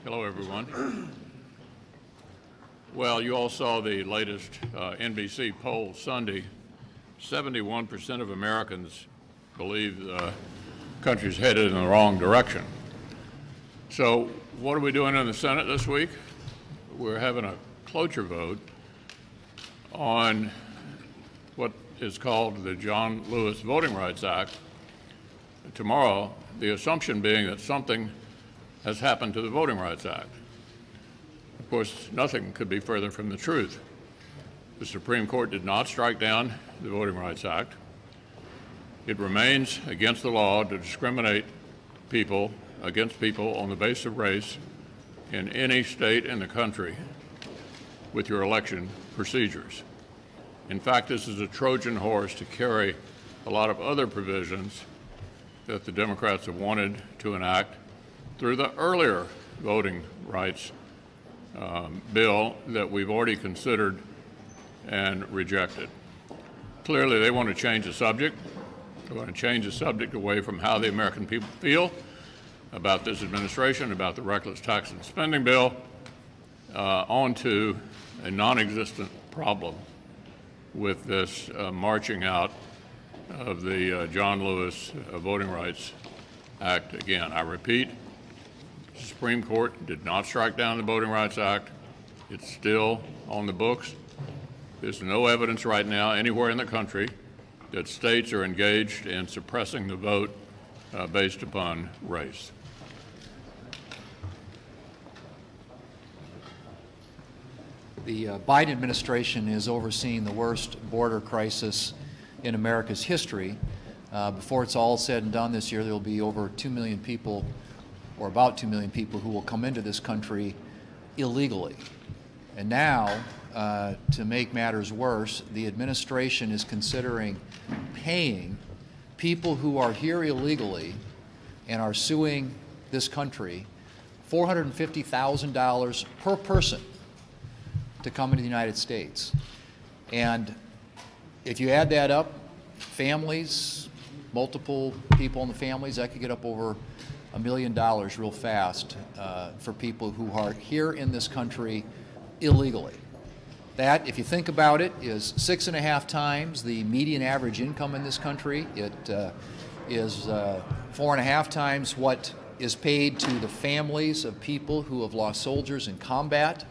Hello, everyone. Well, you all saw the latest NBC poll Sunday. 71% of Americans believe the country's headed in the wrong direction. So what are we doing in the Senate this week? We're having a cloture vote on what is called the John Lewis Voting Rights Act tomorrow, the assumption being that something has happened to the Voting Rights Act. Of course, nothing could be further from the truth. The Supreme Court did not strike down the Voting Rights Act. It remains against the law to discriminate against people on the basis of race in any state in the country with your election procedures. In fact, this is a Trojan horse to carry a lot of other provisions that the Democrats have wanted to enact through the earlier voting rights bill that we've already considered and rejected. Clearly, they want to change the subject. They want to change the subject away from how the American people feel about this administration, about the reckless tax and spending bill, onto a non-existent problem with this marching out of the John Lewis Voting Rights Act again. I repeat, the Supreme Court did not strike down the Voting Rights Act. It's still on the books. There's no evidence right now anywhere in the country that states are engaged in suppressing the vote based upon race. The Biden administration is overseeing the worst border crisis in America's history. Before it's all said and done this year, there will be over 2 million people, or about 2 million people, who will come into this country illegally. And now, to make matters worse, the administration is considering paying people who are here illegally and are suing this country $450,000 per person to come into the United States. And if you add that up, families, multiple people in the families, that could get up over $1 million real fast for people who are here in this country illegally. That, if you think about it, is 6.5 times the median average income in this country. It is 4.5 times what is paid to the families of people who have lost soldiers in combat.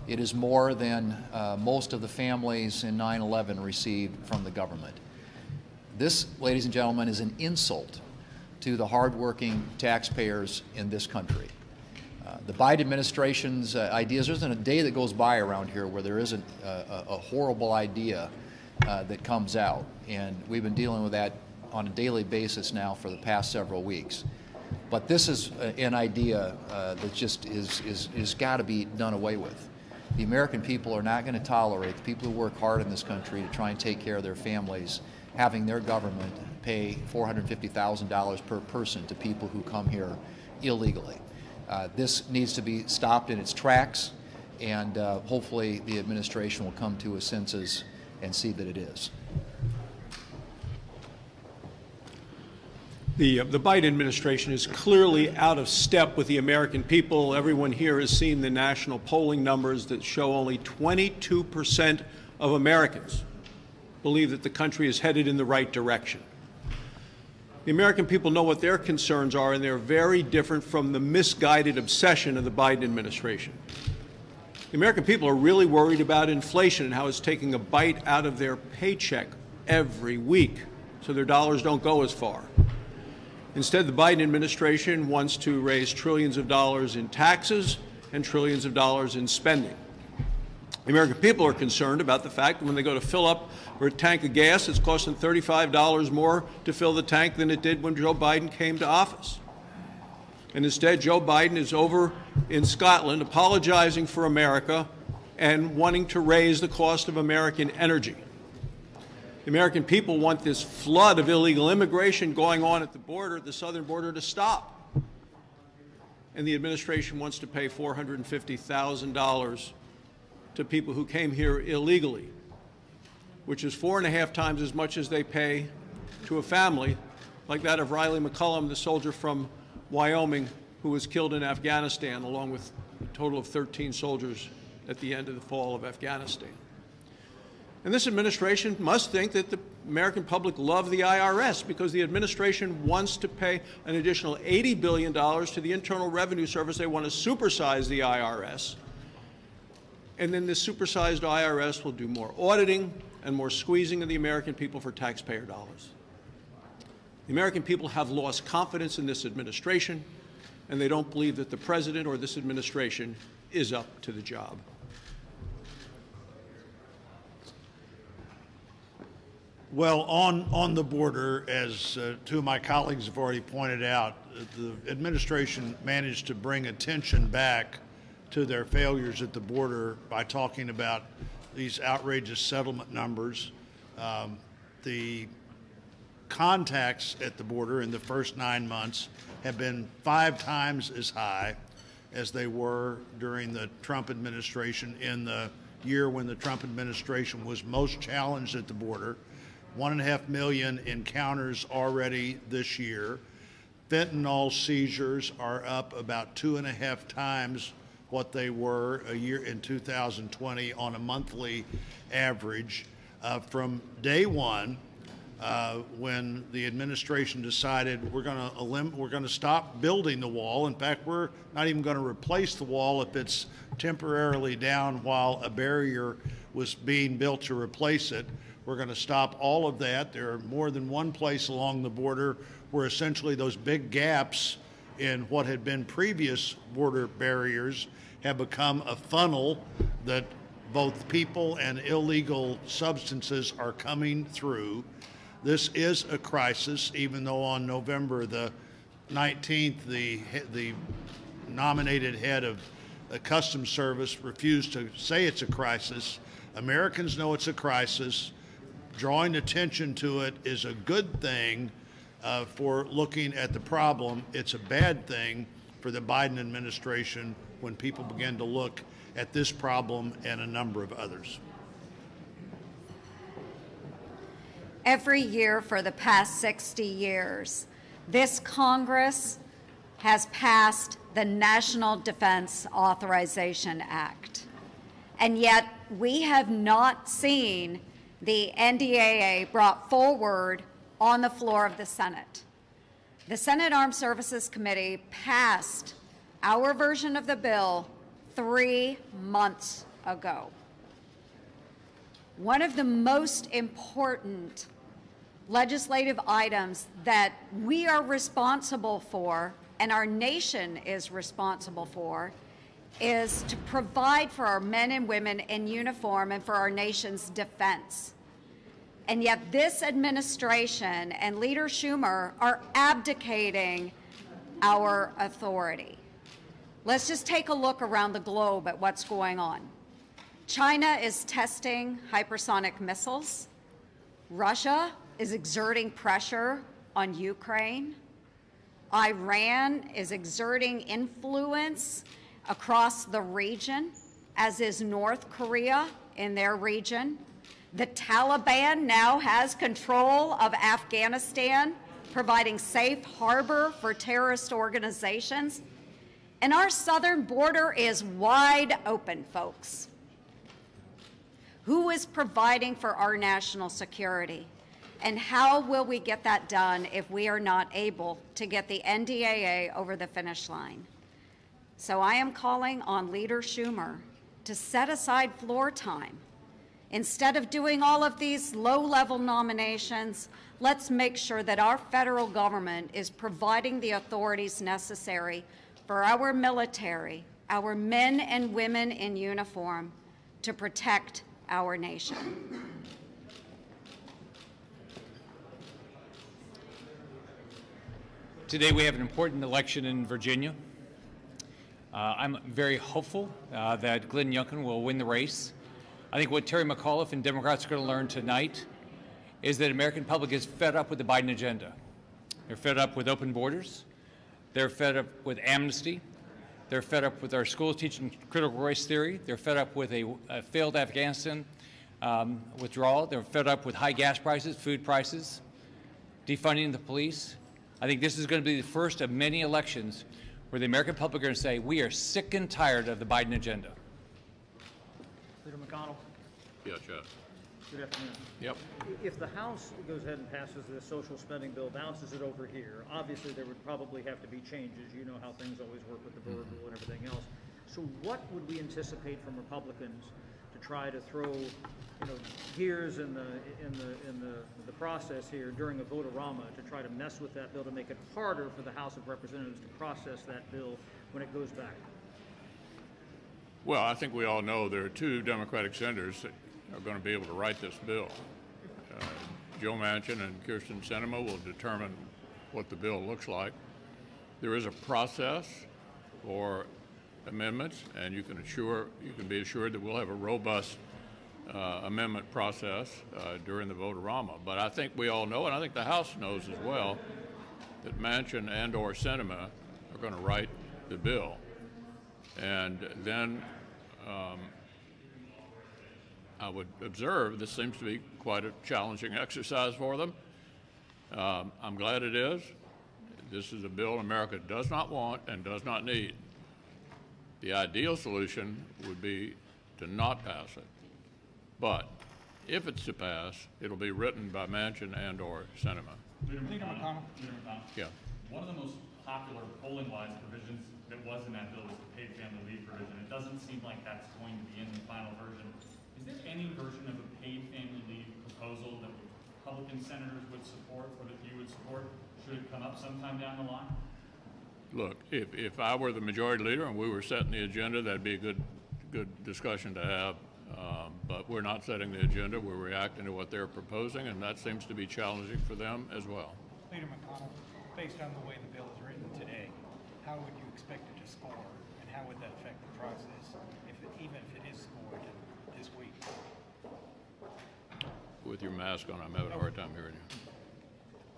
It is more than most of the families in 9/11 received from the government. This, ladies and gentlemen, is an insult to the hardworking taxpayers in this country. The Biden administration's ideas, there isn't a day that goes by around here where there isn't a horrible idea that comes out. And we've been dealing with that on a daily basis now for the past several weeks. But this is an idea that just is got to be done away with. The American people are not going to tolerate the people who work hard in this country to try and take care of their families having their government pay $450,000 per person to people who come here illegally. This needs to be stopped in its tracks, and hopefully the administration will come to its senses and see that it is. The Biden administration is clearly out of step with the American people. Everyone here has seen the national polling numbers that show only 22% of Americans believe that the country is headed in the right direction. The American people know what their concerns are, and they're very different from the misguided obsession of the Biden administration. The American people are really worried about inflation and how it's taking a bite out of their paycheck every week, so their dollars don't go as far. Instead, the Biden administration wants to raise trillions of dollars in taxes and trillions of dollars in spending. The American people are concerned about the fact that when they go to fill up for a tank of gas, it's costing $35 more to fill the tank than it did when Joe Biden came to office. And instead, Joe Biden is over in Scotland apologizing for America and wanting to raise the cost of American energy. The American people want this flood of illegal immigration going on at the border, the southern border, to stop. And the administration wants to pay $450,000 to people who came here illegally, which is 4.5 times as much as they pay to a family like that of Riley McCullum, the soldier from Wyoming who was killed in Afghanistan, along with a total of 13 soldiers at the end of the fall of Afghanistan. And this administration must think that the American public love the IRS because the administration wants to pay an additional $80 billion to the Internal Revenue Service. They want to supersize the IRS. And then this supersized IRS will do more auditing and more squeezing of the American people for taxpayer dollars. The American people have lost confidence in this administration, and they don't believe that the president or this administration is up to the job. Well, on the border, as two of my colleagues have already pointed out, the administration managed to bring attention back to their failures at the border by talking about these outrageous settlement numbers. The contacts at the border in the first 9 months have been 5 times as high as they were during the Trump administration in the year when the Trump administration was most challenged at the border. 1.5 million encounters already this year. Fentanyl seizures are up about 2.5 times what they were a year in 2020 on a monthly average. From day one, when the administration decided we're going to stop building the wall. In fact, we're not even going to replace the wall if it's temporarily down while a barrier was being built to replace it. We're going to stop all of that. There are more than one place along the border where essentially those big gaps in what had been previous border barriers have become a funnel that both people and illegal substances are coming through. This is a crisis, even though on November the 19th, the nominated head of the Customs Service refused to say it's a crisis. Americans know it's a crisis. Drawing attention to it is a good thing for looking at the problem. It's a bad thing for the Biden administration when people begin to look at this problem and a number of others. Every year for the past 60 years, this Congress has passed the National Defense Authorization Act. And yet we have not seen the NDAA brought forward on the floor of the Senate. The Senate Armed Services Committee passed our version of the bill 3 months ago. One of the most important legislative items that we are responsible for and our nation is responsible for is to provide for our men and women in uniform and for our nation's defense. And yet this administration and Leader Schumer are abdicating our authority. Let's just take a look around the globe at what's going on. China is testing hypersonic missiles. Russia is exerting pressure on Ukraine. Iran is exerting influence across the region, as is North Korea in their region. The Taliban now has control of Afghanistan, providing safe harbor for terrorist organizations. And our southern border is wide open, folks. Who is providing for our national security? And how will we get that done if we are not able to get the NDAA over the finish line? So I am calling on Leader Schumer to set aside floor time. Instead of doing all of these low-level nominations, let's make sure that our federal government is providing the authorities necessary for our military, our men and women in uniform, to protect our nation. Today we have an important election in Virginia. I'm very hopeful that Glenn Youngkin will win the race. I think what Terry McAuliffe and Democrats are going to learn tonight is that American public is fed up with the Biden agenda. They're fed up with open borders. They're fed up with amnesty. They're fed up with our schools teaching critical race theory. They're fed up with a failed Afghanistan withdrawal. They're fed up with high gas prices, food prices, defunding the police. I think this is going to be the first of many elections where the American public are going to say, we are sick and tired of the Biden agenda. Leader McConnell, Yes, Jeff. good afternoon. Yep. If the House goes ahead and passes this social spending bill, bounces it over here, obviously there would probably have to be changes. You know how things always work with the Burr rule and everything else. So what would we anticipate from Republicans to try to throw, gears in the process here during a vote-a-rama to try to mess with that bill to make it harder for the House of Representatives to process that bill when it goes back? Well, I think we all know there are two Democratic senators that are going to be able to write this bill. Joe Manchin and Kirsten Sinema will determine what the bill looks like. There is a process for amendments, and you can be assured that we'll have a robust amendment process during the vote-a-rama. But I think we all know, and I think the House knows as well, that Manchin and/or Sinema are going to write the bill. And then I would observe this seems to be quite a challenging exercise for them. I'm glad it is. This is a bill America does not want and does not need. The ideal solution would be to not pass it. But if it's to pass, it'll be written by Manchin and/or Sinema. Leader McConnell. Yeah. One of the most popular polling-wise provisions that was in that bill was the paid family leave provision. It doesn't seem like that's going to be in the final version. Is there any version of a paid family leave proposal that Republican senators would support or that you would support should it come up sometime down the line? Look, if I were the majority leader and we were setting the agenda, that'd be a good discussion to have. But we're not setting the agenda. We're reacting to what they're proposing, and that seems to be challenging for them as well. Leader McConnell, based on the way the bill is written today, how would you expect it to score, and how would that affect the process, even if it is scored this week? With your mask on, I'm having a hard time hearing you.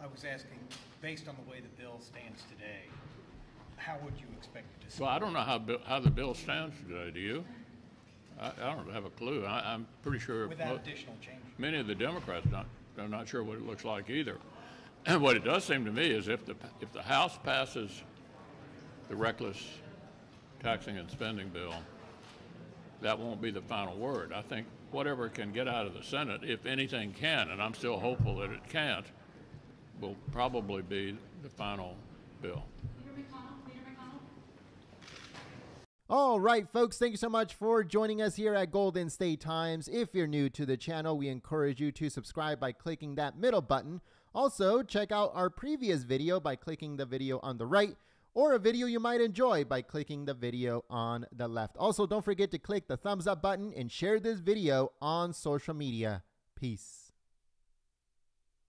I was asking, based on the way the bill stands today, how would you expect it to score? Well, I don't know how the bill stands today. Do you? I don't have a clue. I'm pretty sure Without additional change. many of the Democrats are not sure what it looks like either. And what it does seem to me is if the House passes the reckless taxing and spending bill, that won't be the final word. I think whatever can get out of the Senate, if anything can, and I'm still hopeful that it can't, will probably be the final bill. All right, folks, thank you so much for joining us here at Golden State Times. If you're new to the channel, we encourage you to subscribe by clicking that middle button. Also, check out our previous video by clicking the video on the right, or a video you might enjoy by clicking the video on the left. Also, don't forget to click the thumbs up button and share this video on social media. Peace.